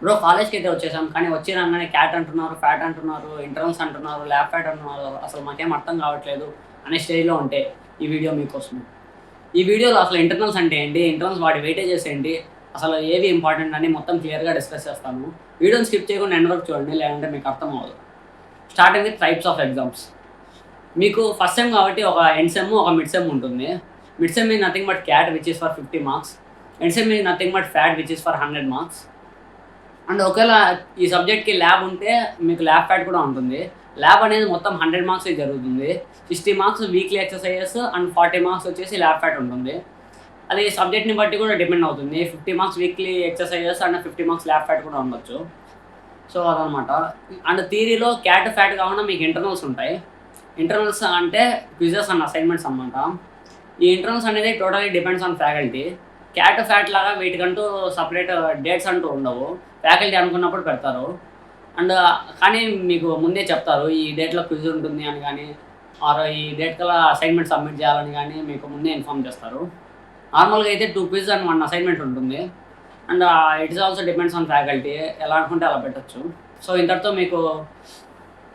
Bro కాలేజ్కి అయితే వచ్చేసాం, కానీ వచ్చి రాగానే క్యాట్ అంటున్నారు, ఫ్యాట్ అంటున్నారు, ఇంటర్నల్స్ అంటున్నారు, ల్యాబ్ ఫ్యాట్ అంటున్నారు, అసలు మాకేం అర్థం కావట్లేదు అనే స్టేజ్లో ఉంటే ఈ వీడియో మీకోసం. ఈ వీడియోలో అసలు ఇంటర్నల్స్ అంటే ఏంటి, ఇంటర్నల్స్ వాటి వెయిటేజెస్ ఏంటి, అసలు ఏవి ఇంపార్టెంట్ అని మొత్తం క్లియర్గా డిస్కస్ చేస్తాను. వీడియోని స్కిప్ చేయకుండా ఎండ్ వరకు చూడండి, లేదంటే మీకు అర్థం అవ్వదు. Starting with types of exams. మీకు ఫస్ట్ సెమ్ కాబట్టి ఒక ఎండ్ సెమ్, ఒక మిడ్ సెమ్ ఉంటుంది. Mid sem is nothing but cat which is for 50 marks. End sem is nothing but fat which is for 100 marks. And ఒకవేళ ఈ సబ్జెక్ట్కి lab ఉంటే మీకు ల్యాబ్ ఫ్యాట్ కూడా ఉంటుంది. ల్యాబ్ అనేది మొత్తం 100 మార్క్స్ జరుగుతుంది. 60 marks weekly exercises and 40 marks వచ్చేసి ల్యాబ్ ఫ్యాట్ ఉంటుంది. అది సబ్జెక్ట్ని బట్టి కూడా డిపెండ్ అవుతుంది. 50 marks weekly exercises and 50 marks lab fat కూడా ఉండొచ్చు. సో అదనమాట. అండ్ థియరీలో క్యాట్ ఫ్యాట్ కాకుండా మీకు ఇంటర్నల్స్ ఉంటాయి. ఇంటర్నల్స్ అంటే క్విజెస్ అండ్ అసైన్మెంట్స్ అనమాట. ఈ ఇంటర్నల్స్ అనేది totally depends on faculty. Cat fat లాగా వీటికంటూ సపరేట్ డేట్స్ అంటూ ఉండవు. ఫ్యాకల్టీ అనుకున్నప్పుడు పెడతారు. అండ్ కానీ మీకు ముందే చెప్తారు ఈ డేట్లో క్విజ్ ఉంటుంది అని, కానీ ఆర్ ఈ డేట్ కల్లా అసైన్మెంట్ సబ్మిట్ చేయాలని కానీ మీకు ముందే ఇన్ఫామ్ చేస్తారు. నార్మల్గా అయితే 2 క్విజ్ అండ్ 1 అసైన్మెంట్ ఉంటుంది. And it is also depends on faculty, ఎలా అనుకుంటే అలా పెట్టచ్చు. సో ఇంతటితో మీకు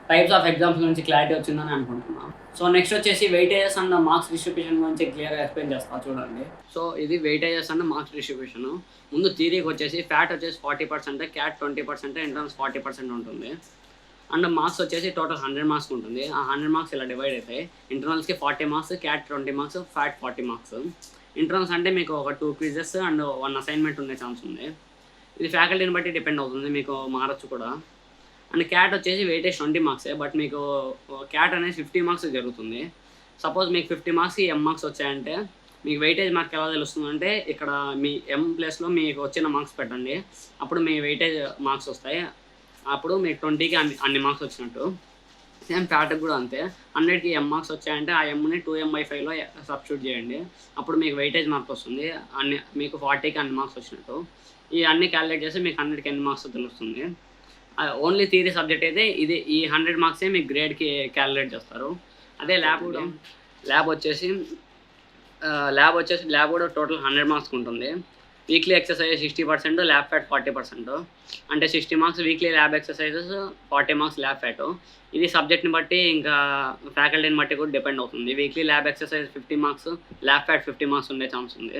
టైప్స్ ఆఫ్ ఎగ్జామ్స్ గురించి క్లారిటీ వచ్చిందని అనుకుంటున్నాను. సో నెక్స్ట్ వచ్చేసి వెయిటేజెస్ అండ్ మార్క్స్ డిస్ట్రిబ్యూషన్ గురించి క్లియర్గా ఎక్స్ప్లెయిన్ చేస్తాను చూడండి. సో ఇది వెయిటేజెస్ అండ్ మార్క్స్ డిస్ట్రిబ్యూషన్. ముందు థియరీకి వచ్చేసి ఫ్యాట్ వచ్చేసి 40%, క్యాట్ 20%, ఇంటర్నల్స్ 40% ఉంటుంది. అండ్ మార్క్స్ వచ్చేసి టోటల్ 100 మార్క్స్ ఉంటుంది. ఆ 100 మార్క్స్ ఇలా డివైడ్ అవుతాయి. ఇంటర్నల్స్కి 40 marks, cat 20 marks, fat 40 marks. Internals అంటే మీకు ఒక 2 క్విజెస్ అండ్ 1 అసైన్మెంట్ ఉండే ఛాన్స్ ఉంది. ఇది ఫ్యాకల్టీని బట్టి డిపెండ్ అవుతుంది, మీకు మారచ్చు కూడా. అండ్ క్యాట్ వచ్చేసి వెయిటేజ్ 20 మార్క్సే, బట్ మీకు క్యాట్ అనేది 50 మార్క్స్ జరుగుతుంది. సపోజ్ మీకు 50 మార్క్స్కి M మార్క్స్ వచ్చాయంటే మీకు వెయిటేజ్ మార్క్ ఎలా తెలుస్తుందంటే ఇక్కడ మీ M ప్లేస్లో మీకు వచ్చిన మార్క్స్ పెట్టండి, అప్పుడు మీ వెయిటేజ్ మార్క్స్ వస్తాయి. అప్పుడు మీకు 20కి అన్ని మార్క్స్ వచ్చినట్టు. సేమ్ ఫ్యాట్కి కూడా అంతే. 100కి M మార్క్స్ వచ్చాయంటే ఆ Mని 2M/5లో సబ్స్టిట్యూట్ చేయండి, అప్పుడు మీకు వెయిటేజ్ మార్క్ వస్తుంది. మీకు 40కి అన్ని మార్క్స్ వచ్చినట్టు. ఈ అన్ని క్యాలిక్యులేట్ చేసి మీకు 100కి ఎన్ని మార్క్స్ తెలుస్తుంది. ఓన్లీ థియరీ సబ్జెక్ట్ అయితే ఇది ఈ 100 మార్క్సే మీకు గ్రేడ్కి క్యాలిక్యులేట్ చేస్తారు. అదే ల్యాబ్ కూడా ల్యాబ్ కూడా టోటల్ 100 మార్క్స్కి ఉంటుంది. Weekly exercise 60%, lab fat 40%. అంటే 60 marks weekly lab exercises, 40 marks lab fat. ఇది సబ్జెక్ట్ని బట్టి ఇంకా ఫ్యాకల్టీని బట్టి కూడా డిపెండ్ అవుతుంది. Weekly lab exercise 50 marks, lab fat 50 marks ఉండే ఛాన్స్ ఉంది.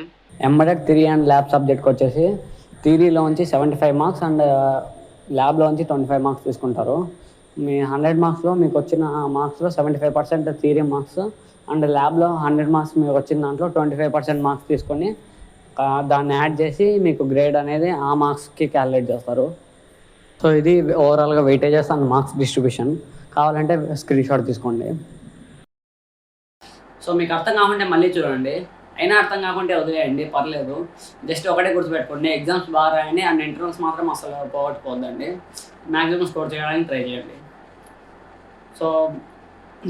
ఎంబెడెడ్ థియరీ అండ్ ల్యాబ్ సబ్జెక్ట్కి వచ్చేసి థియరీలో నుంచి 75 మార్క్స్ అండ్ ల్యాబ్లో నుంచి 25 మార్క్స్ తీసుకుంటారు. మీ 100 మార్క్స్లో మీకు వచ్చిన మార్క్స్లో 75% థియరీ మార్క్స్ అండ్ ల్యాబ్లో 100 మార్క్స్ మీకు వచ్చిన దాంట్లో 25% మార్క్స్ తీసుకొని దాన్ని యాడ్ చేసి మీకు గ్రేడ్ అనేది ఆ మార్క్స్కి క్యాలిక్యులేట్ చేస్తారు. సో ఇది ఓవరాల్గా వెయిటేజెస్ అండ్ మార్క్స్ డిస్ట్రిబ్యూషన్. కావాలంటే స్క్రీన్ షాట్ తీసుకోండి. సో మీకు అర్థం కాకుంటే మళ్ళీ చూడండి, అయినా అర్థం కాకుంటే వదిలేయండి, పర్లేదు. జస్ట్ ఒకటే గుర్తుపెట్టుకోండి, ఎగ్జామ్స్ బాగా రాయండి అండ్ ఇంటర్నల్స్ మాత్రం అసలు పోగొట్టుకోవద్దండి. మ్యాక్సిమం స్కోర్ చేయడానికి ట్రై చేయండి. So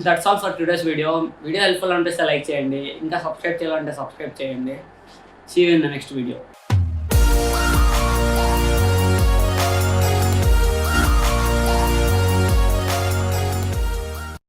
that's all for today's video. Video helpful అనిపిస్తే లైక్ చేయండి, ఇంకా సబ్స్క్రైబ్ చేయాలంటే సబ్స్క్రైబ్ చేయండి. See you in the next video.